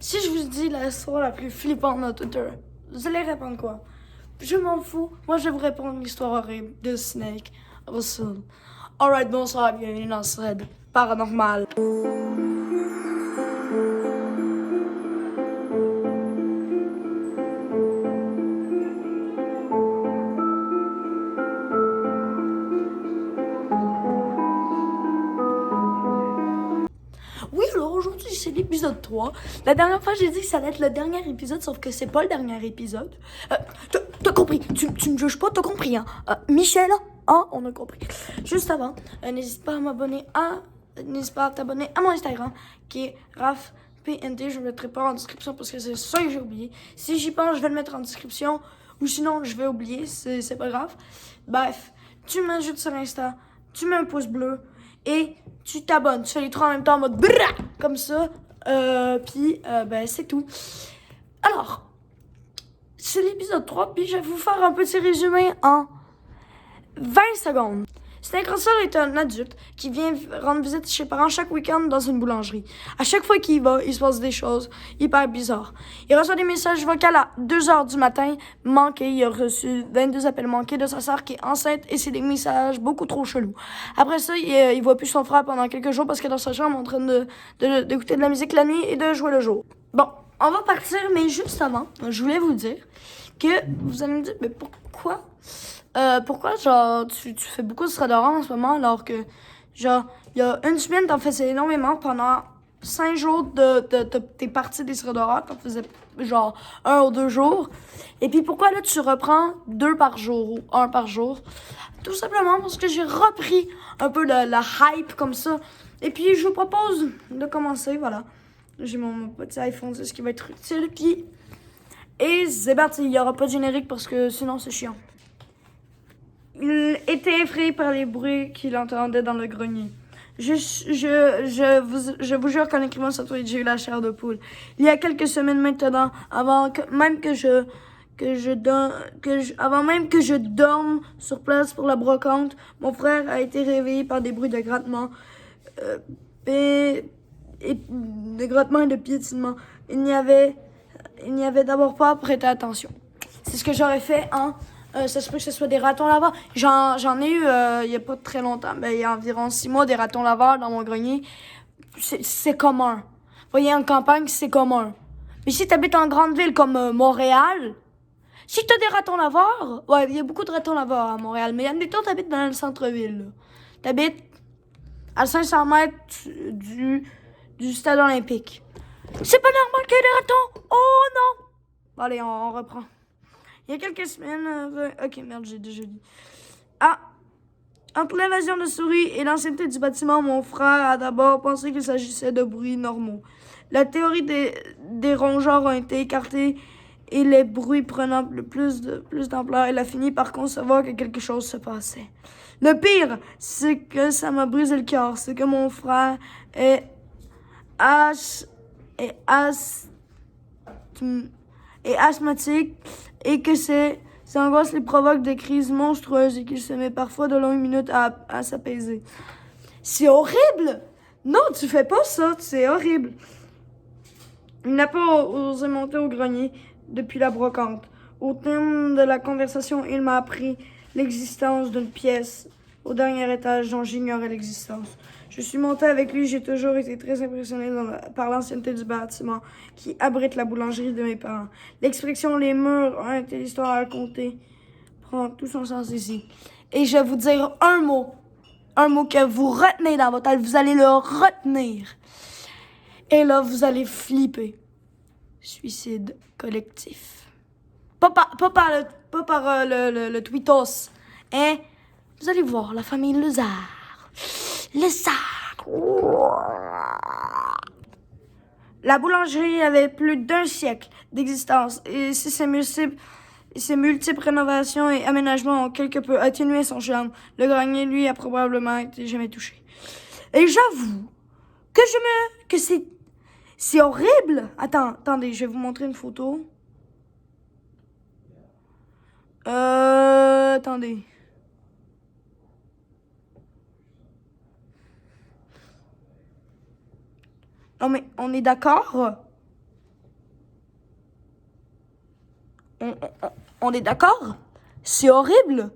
Si je vous dis la histoire la plus flippante de Twitter, vous allez répondre quoi? Je m'en fous. Moi, je vais vous répondre l'histoire horrible de Snake Russell. Alright, bonsoir, bienvenue dans Thread Paranormal. Oui, alors aujourd'hui, c'est l'épisode 3. La dernière fois, j'ai dit que ça allait être le dernier épisode, sauf que c'est pas le dernier épisode. T'as compris, tu me juges pas, t'as compris, hein? Michel, hein, on a compris. Juste avant, n'hésite pas à t'abonner à mon Instagram, qui est RafPNT. Je ne le mettrai pas en description parce que c'est ça que j'ai oublié. Si j'y pense, je vais le mettre en description, ou sinon, je vais oublier, c'est pas grave. Bref, tu m'ajoutes sur Insta, tu mets un pouce bleu, et tu t'abonnes. Tu fais les trois en même temps en mode brrrr, comme ça. Ben, c'est tout. Alors, c'est l'épisode 3, puis je vais vous faire un petit résumé en 20 secondes. Snake Russell est un adulte qui vient rendre visite chez ses parents chaque week-end dans une boulangerie. À chaque fois qu'il y va, il se passe des choses hyper bizarres. Il reçoit des messages vocaux à 2h du matin manqués. Il a reçu 22 appels manqués de sa sœur qui est enceinte et c'est des messages beaucoup trop chelous. Après ça, il voit plus son frère pendant quelques jours parce qu'il est dans sa chambre en train d'écouter de la musique la nuit et de jouer le jour. Bon, on va partir, mais juste avant, je voulais vous dire que vous allez me dire, mais pourquoi, genre, tu fais beaucoup de Stradora en ce moment, alors que, genre, il y a une semaine, t'en faisais énormément pendant 5 jours t'es parti des Stradora, t'en faisais, genre, 1 ou 2 jours. Et puis, pourquoi, là, tu reprends 2 par jour ou 1 par jour? Tout simplement parce que j'ai repris un peu la hype comme ça. Et puis, je vous propose de commencer, voilà. J'ai mon petit iPhone, c'est ce qui va être utile, puis... Et c'est parti, il n'y aura pas de générique parce que sinon, c'est chiant. Il était effrayé par les bruits qu'il entendait dans le grenier. Je vous jure qu'en écrivant ce tweet, j'ai eu la chair de poule. Il y a quelques semaines maintenant, avant même que je dorme sur place pour la brocante, mon frère a été réveillé par des bruits de grattement et de piétinement. Il n'y avait d'abord pas prêté attention. C'est ce que j'aurais fait, hein. Ça se peut que ce soit des ratons laveurs. J'en ai eu il y a pas très longtemps, il y a environ 6 mois, des ratons laveurs dans mon grenier. C'est commun. Vous voyez, en campagne, c'est commun. Mais si tu habites en grande ville comme Montréal, si tu as des ratons laveurs, ouais, il y a beaucoup de ratons laveurs à Montréal, mais admettons, tu habites dans le centre-ville. Tu habites à 500 mètres du stade olympique. C'est pas normal qu'il y ait des ratons! Oh non! Bon, allez, on reprend. Il y a quelques semaines... Ok, merde, j'ai déjà dit. Ah! Entre l'invasion de souris et l'ancienneté du bâtiment, mon frère a d'abord pensé qu'il s'agissait de bruits normaux. La théorie des rongeurs a été écartée et les bruits prenant plus d'ampleur, il a fini par concevoir que quelque chose se passait. Le pire, c'est que ça m'a brisé le cœur. C'est que mon frère est asthmatique et que ces angoisses lui provoquent des crises monstrueuses et qu'il se met parfois de longues minutes à s'apaiser. C'est horrible! Non, tu fais pas ça, c'est horrible. Il n'a pas osé monter au grenier depuis la brocante. Au terme de la conversation, il m'a appris l'existence d'une pièce au dernier étage dont j'ignorais l'existence. Je suis montée avec lui, j'ai toujours été très impressionnée par l'ancienneté du bâtiment qui abrite la boulangerie de mes parents. L'expression « les murs ont été l'histoire à raconter » prend tout son sens ici. Et je vais vous dire un mot que vous retenez dans votre tête, vous allez le retenir. Et là, vous allez flipper. Suicide collectif. Pas par le tweetos. Hein? Vous allez voir, la famille Lézard. La boulangerie avait plus d'1 siècle d'existence et ses multiples rénovations et aménagements ont quelque peu atténué son charme. Le grenier, lui, a probablement été jamais touché. Et j'avoue que c'est horrible. Attendez, je vais vous montrer une photo. Attendez. Non mais, on est d'accord? On est d'accord? C'est horrible.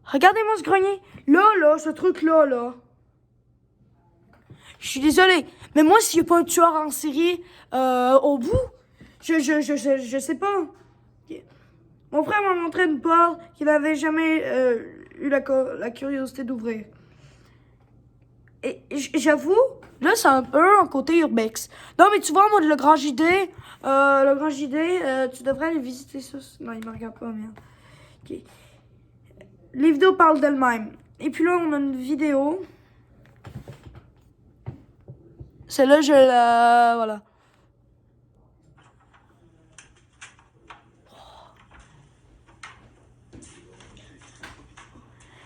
Regardez-moi ce grenier. Là, ce truc-là, là. Je suis désolée, mais moi, s'il n'y a pas un tueur en série au bout, je sais pas. Mon frère m'a montré une porte qu'il n'avait jamais eu la curiosité d'ouvrir. Et j'avoue, là, c'est un peu un côté urbex. Non, mais tu vois, moi, le Grand JD, tu devrais aller visiter ça. Non, il me regarde pas, merde. OK. Les vidéos parlent d'elles-mêmes. Et puis là, on a une vidéo. Celle-là, je la... Voilà.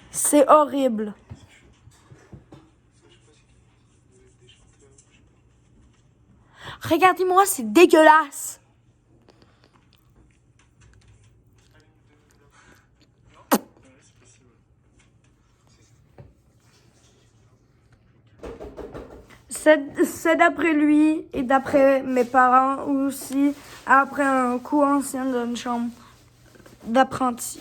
C'est horrible. Regardez-moi, c'est dégueulasse. C'est d'après lui et d'après mes parents aussi, après un coup ancien d'une chambre d'apprenti.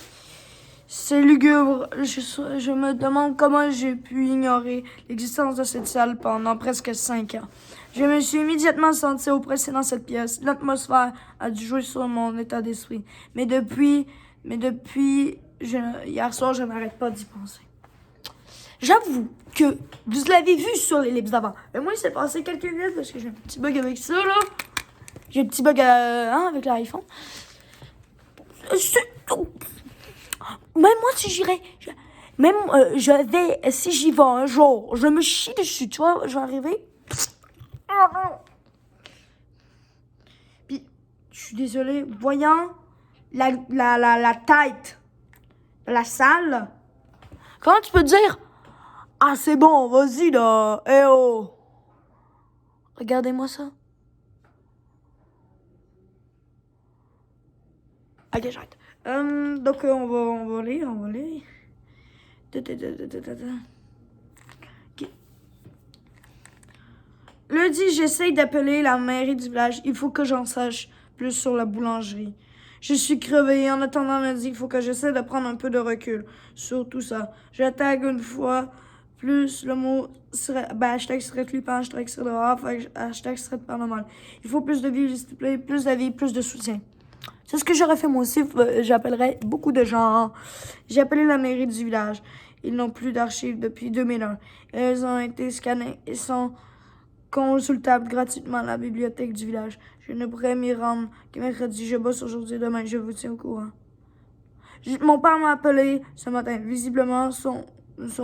C'est lugubre. Je me demande comment j'ai pu ignorer l'existence de cette salle pendant presque 5 ans. Je me suis immédiatement senti oppressé dans cette pièce. L'atmosphère a dû jouer sur mon état d'esprit. Mais depuis, hier soir, je n'arrête pas d'y penser. J'avoue que vous l'avez vu sur l'ellipse d'avant. Mais moi, il s'est passé quelques minutes parce que j'ai un petit bug avec ça, là. J'ai un petit bug avec l'iPhone. Même moi, si j'irais... si j'y vais un jour, je me chie dessus, tu vois, je vais arriver... Puis, je suis désolée, voyant la tête de la salle, comment tu peux dire... Ah, c'est bon, vas-y, là. Eh oh. Regardez-moi ça. Ok, j'arrête. Donc, on va lire. Okay. Lundi, j'essaye d'appeler la mairie du village. Il faut que j'en sache plus sur la boulangerie. Je suis crevée. En attendant lundi, il faut que j'essaie de prendre un peu de recul sur tout ça. Je tag une fois... Plus le mot serait, hashtag serait flippant, hashtag serait dehors, hashtag serait paranormal. Il faut plus de vie, s'il te plaît, plus d'avis, plus de soutien. C'est ce que j'aurais fait moi aussi. J'appellerais beaucoup de gens. J'ai appelé la mairie du village. Ils n'ont plus d'archives depuis 2001. Elles ont été scannées et sont consultables gratuitement à la bibliothèque du village. Je ne pourrais m'y rendre que mercredi. Je bosse aujourd'hui et demain. Je vous tiens au courant. Mon père m'a appelé ce matin. Visiblement, son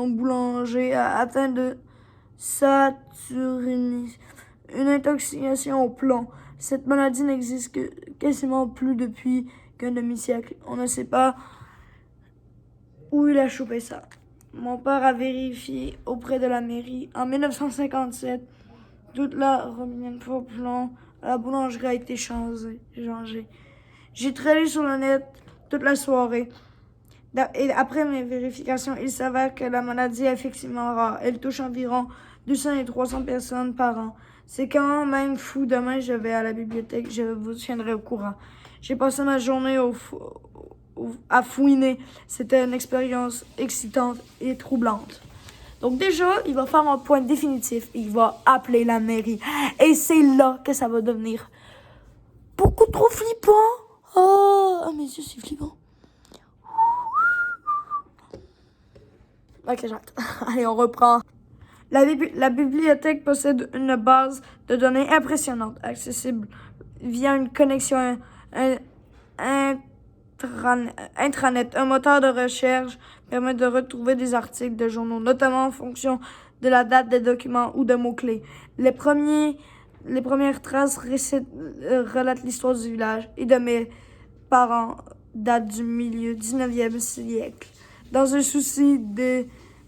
boulanger a atteint de saturnisme, une intoxication au plomb. Cette maladie n'existe quasiment plus depuis qu'un demi-siècle. On ne sait pas où il a chopé ça. Mon père a vérifié auprès de la mairie. En 1957, toute la robinet au plomb à la boulangerie a été changée. J'ai traîné sur le net toute la soirée. Et après mes vérifications, il s'avère que la maladie est effectivement rare. Elle touche environ 200 et 300 personnes par an. C'est quand même fou. Demain, je vais à la bibliothèque. Je vous tiendrai au courant. J'ai passé ma journée à fouiner. C'était une expérience excitante et troublante. Donc déjà, il va faire un point définitif. Il va appeler la mairie. Et c'est là que ça va devenir beaucoup trop flippant. Oh, mes yeux, c'est flippant. Ok, j'arrête. Allez, on reprend. La bibliothèque possède une base de données impressionnante, accessible via une connexion intranet. Un moteur de recherche permet de retrouver des articles de journaux, notamment en fonction de la date des documents ou de mots-clés. Les premières traces relatent l'histoire du village et de mes parents datent du milieu 19e siècle. Dans un souci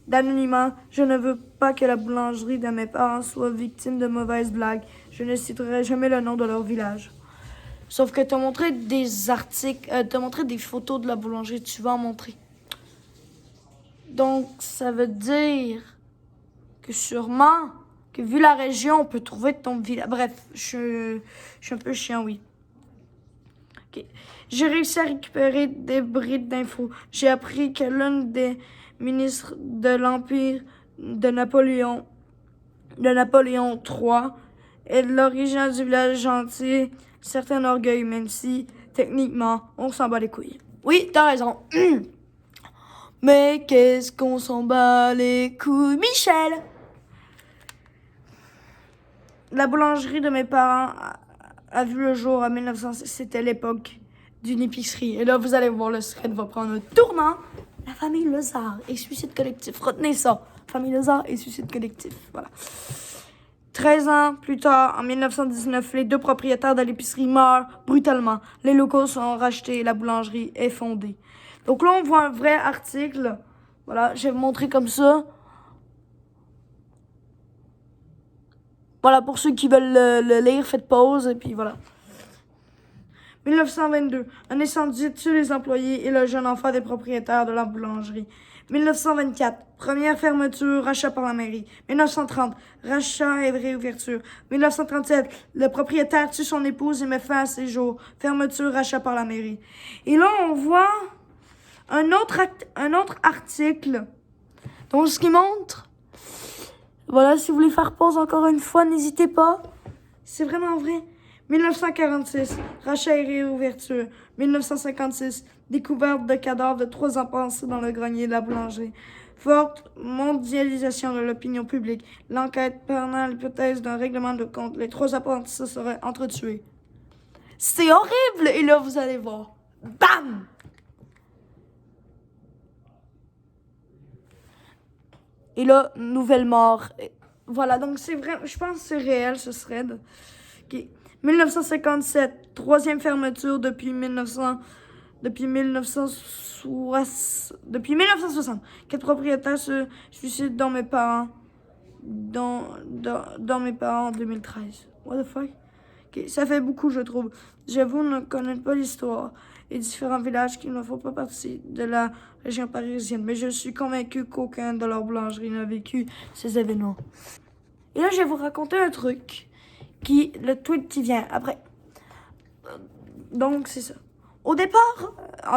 d'anonymat, je ne veux pas que la boulangerie de mes parents soit victime de mauvaises blagues. Je ne citerai jamais le nom de leur village. Sauf que t'as montré des articles, t'as montré des photos de la boulangerie, tu vas en montrer. Donc, ça veut dire que sûrement, que vu la région, on peut trouver ton village. Bref, je suis un peu chiant, oui. Ok. J'ai réussi à récupérer des bribes d'infos. J'ai appris que l'un des ministres de l'Empire de Napoléon III est l'origine du village gentil. Certain orgueil, même si, techniquement, on s'en bat les couilles. Oui, t'as raison. Mais qu'est-ce qu'on s'en bat les couilles, Michel? La boulangerie de mes parents a vu le jour en 1906. C'était l'époque d'une épicerie. Et là, vous allez voir, le thread va prendre un tournant. La famille Lezard et suicide collectif. Retenez ça. Famille Lezard et suicide collectif. Voilà. 13 ans plus tard, en 1919, les deux propriétaires de l'épicerie meurent brutalement. Les locaux sont rachetés et la boulangerie est fondée. Donc là, on voit un vrai article. Voilà, je vais vous montrer comme ça. Voilà, pour ceux qui veulent le lire, faites pause et puis voilà. 1922, un incendie tue les employés et le jeune enfant des propriétaires de la boulangerie. 1924, première fermeture, rachat par la mairie. 1930, rachat et réouverture. 1937, le propriétaire tue son épouse et met fin à ses jours. Fermeture, rachat par la mairie. Et là, on voit un autre article. Donc, ce qui montre... Voilà, si vous voulez faire pause encore une fois, n'hésitez pas. C'est vraiment vrai. 1946, rachat et réouverture. 1956, découverte de cadavres de 3 empensés dans le grenier de la boulangerie. Forte mondialisation de l'opinion publique. L'enquête prenant l'hypothèse d'un règlement de compte. Les 3 apprentis seraient entretués. C'est horrible! Et là, vous allez voir. Bam! Et là, nouvelle mort. Voilà, donc c'est vrai, je pense que c'est réel ce thread. Okay. 1957, troisième fermeture depuis 1960. 4 propriétaires se suicident dans mes parents. Dans mes parents en 2013. What the fuck? Okay. Ça fait beaucoup, je trouve. J'avoue ne connaître pas l'histoire et différents villages qui ne font pas partie de la région parisienne, mais je suis convaincu qu'aucun de leurs boulangeries n'a vécu ces événements. Et là, je vais vous raconter un truc le tweet qui vient après. Donc, c'est ça. Au départ,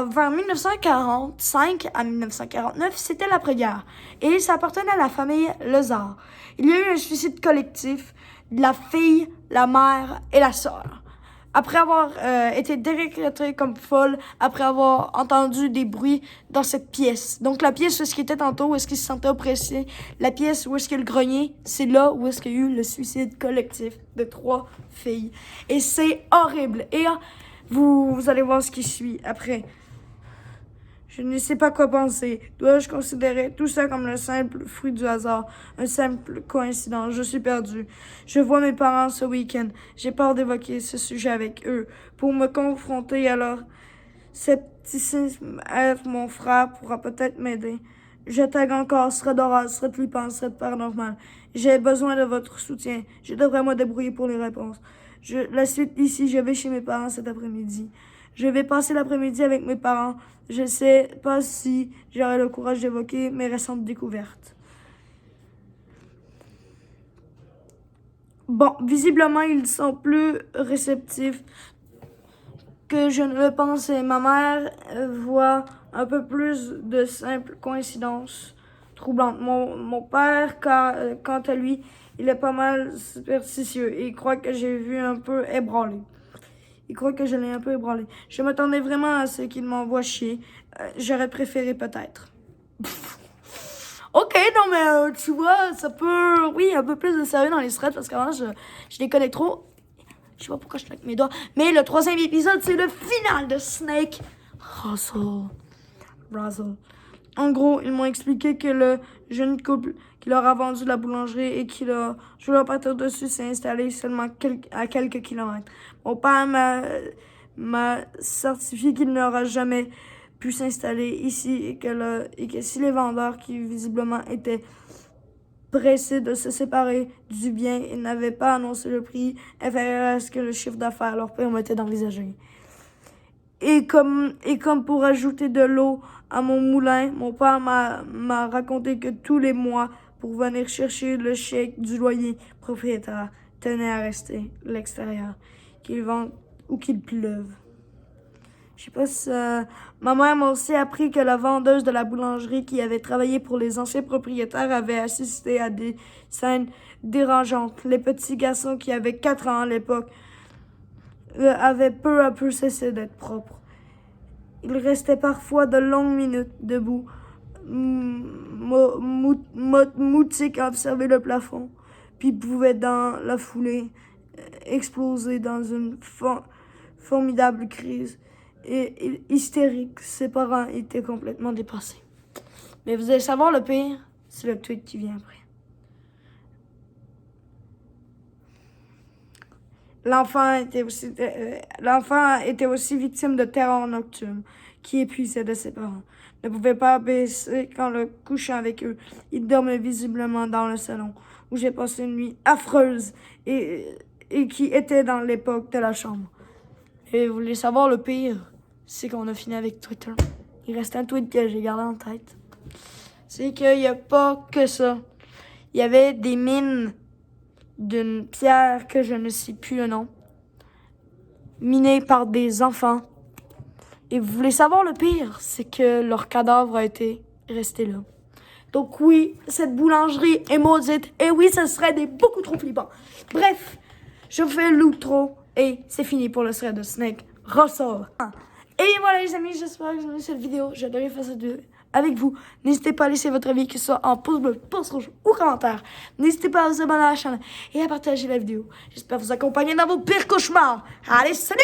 vers 1945 à 1949, c'était l'après-guerre. Et ça appartenait à la famille Lezard. Il y a eu un suicide collectif de la fille, la mère et la sœur. Après avoir été décrétée comme folle, après avoir entendu des bruits dans cette pièce. Donc la pièce où est-ce qu'il était tantôt, où est-ce qu'il se sentait oppressé, la pièce où est-ce qu'il y a le grenier, c'est là où est-ce qu'il y a eu le suicide collectif de 3 filles. Et c'est horrible. Et vous allez voir ce qui suit après. Je ne sais pas quoi penser. Dois-je considérer tout ça comme le simple fruit du hasard, une simple coïncidence? Je suis perdu. Je vois mes parents ce week-end. J'ai peur d'évoquer ce sujet avec eux. Pour me confronter à leur scepticisme, être mon frère pourra peut-être m'aider. Je tag encore, serait d'horreur, serait flippant, serait paranormal. J'ai besoin de votre soutien. Je devrais me débrouiller pour les réponses. La suite ici, je vais chez mes parents cet après-midi. Je vais passer l'après-midi avec mes parents. Je ne sais pas si j'aurai le courage d'évoquer mes récentes découvertes. Bon, visiblement, ils sont plus réceptifs que je ne le pensais. Ma mère voit un peu plus de simples coïncidences troublantes. Mon père, quant à lui, il est pas mal superstitieux et il croit que j'ai vu un peu ébranlé. Il croit que je l'ai un peu ébranlé. Je m'attendais vraiment à ce qu'il m'envoie chier. J'aurais préféré peut-être. Ok, non mais tu vois, ça peut... Oui, un peu plus de sérieux dans les threads parce qu'avant, je déconnais trop. Je sais pas pourquoi je claque mes doigts. Mais le 3e épisode, c'est le final de Snake Russell. En gros, ils m'ont expliqué que le jeune couple qui leur a vendu la boulangerie et qui leur joué leur pâteur dessus s'est installé seulement à quelques kilomètres. Mon père m'a certifié qu'il n'aura jamais pu s'installer ici et que si les vendeurs qui visiblement étaient pressés de se séparer du bien et n'avaient pas annoncé le prix inférieur à ce que le chiffre d'affaires leur permettait d'envisager. Et comme pour ajouter de l'eau à mon moulin, mon père m'a raconté que tous les mois, pour venir chercher le chèque du loyer propriétaire, tenait à rester l'extérieur, qu'il vente ou qu'il pleuve. Je sais pas si... ma mère m'a aussi appris que la vendeuse de la boulangerie qui avait travaillé pour les anciens propriétaires avait assisté à des scènes dérangeantes. Les petits garçons qui avaient 4 ans à l'époque avaient peu à peu cessé d'être propres. Ils restaient parfois de longues minutes debout, moutiques à observer le plafond, puis pouvaient dans la foulée exploser dans une formidable crise. Et hystérique, ses parents étaient complètement dépassés. Mais vous allez savoir le pire, c'est le tweet qui vient après. L'enfant était aussi victime de terreur nocturne, qui épuisait de ses parents. Ne pouvait pas baisser quand le couchant avec eux. Il dormait visiblement dans le salon, où j'ai passé une nuit affreuse et qui était dans l'époque de la chambre. Et vous voulez savoir le pire? C'est qu'on a fini avec Twitter. Il reste un tweet que j'ai gardé en tête. C'est qu'il n'y a pas que ça. Il y avait des mines d'une pierre que je ne sais plus le nom, minée par des enfants. Et vous voulez savoir le pire? C'est que leur cadavre a été resté là. Donc oui, cette boulangerie est maudite. Et oui, ce serait beaucoup trop flippant. Bref, je vous fais l'outro et c'est fini pour le thread de Snake. Ressort. Et voilà les amis, j'espère que vous avez aimé cette vidéo. J'adorais faire cette vidéo avec vous. N'hésitez pas à laisser votre avis, que ce soit en pouce bleu, pouce rouge ou commentaire. N'hésitez pas à vous abonner à la chaîne et à partager la vidéo. J'espère vous accompagner dans vos pires cauchemars. Allez, salut!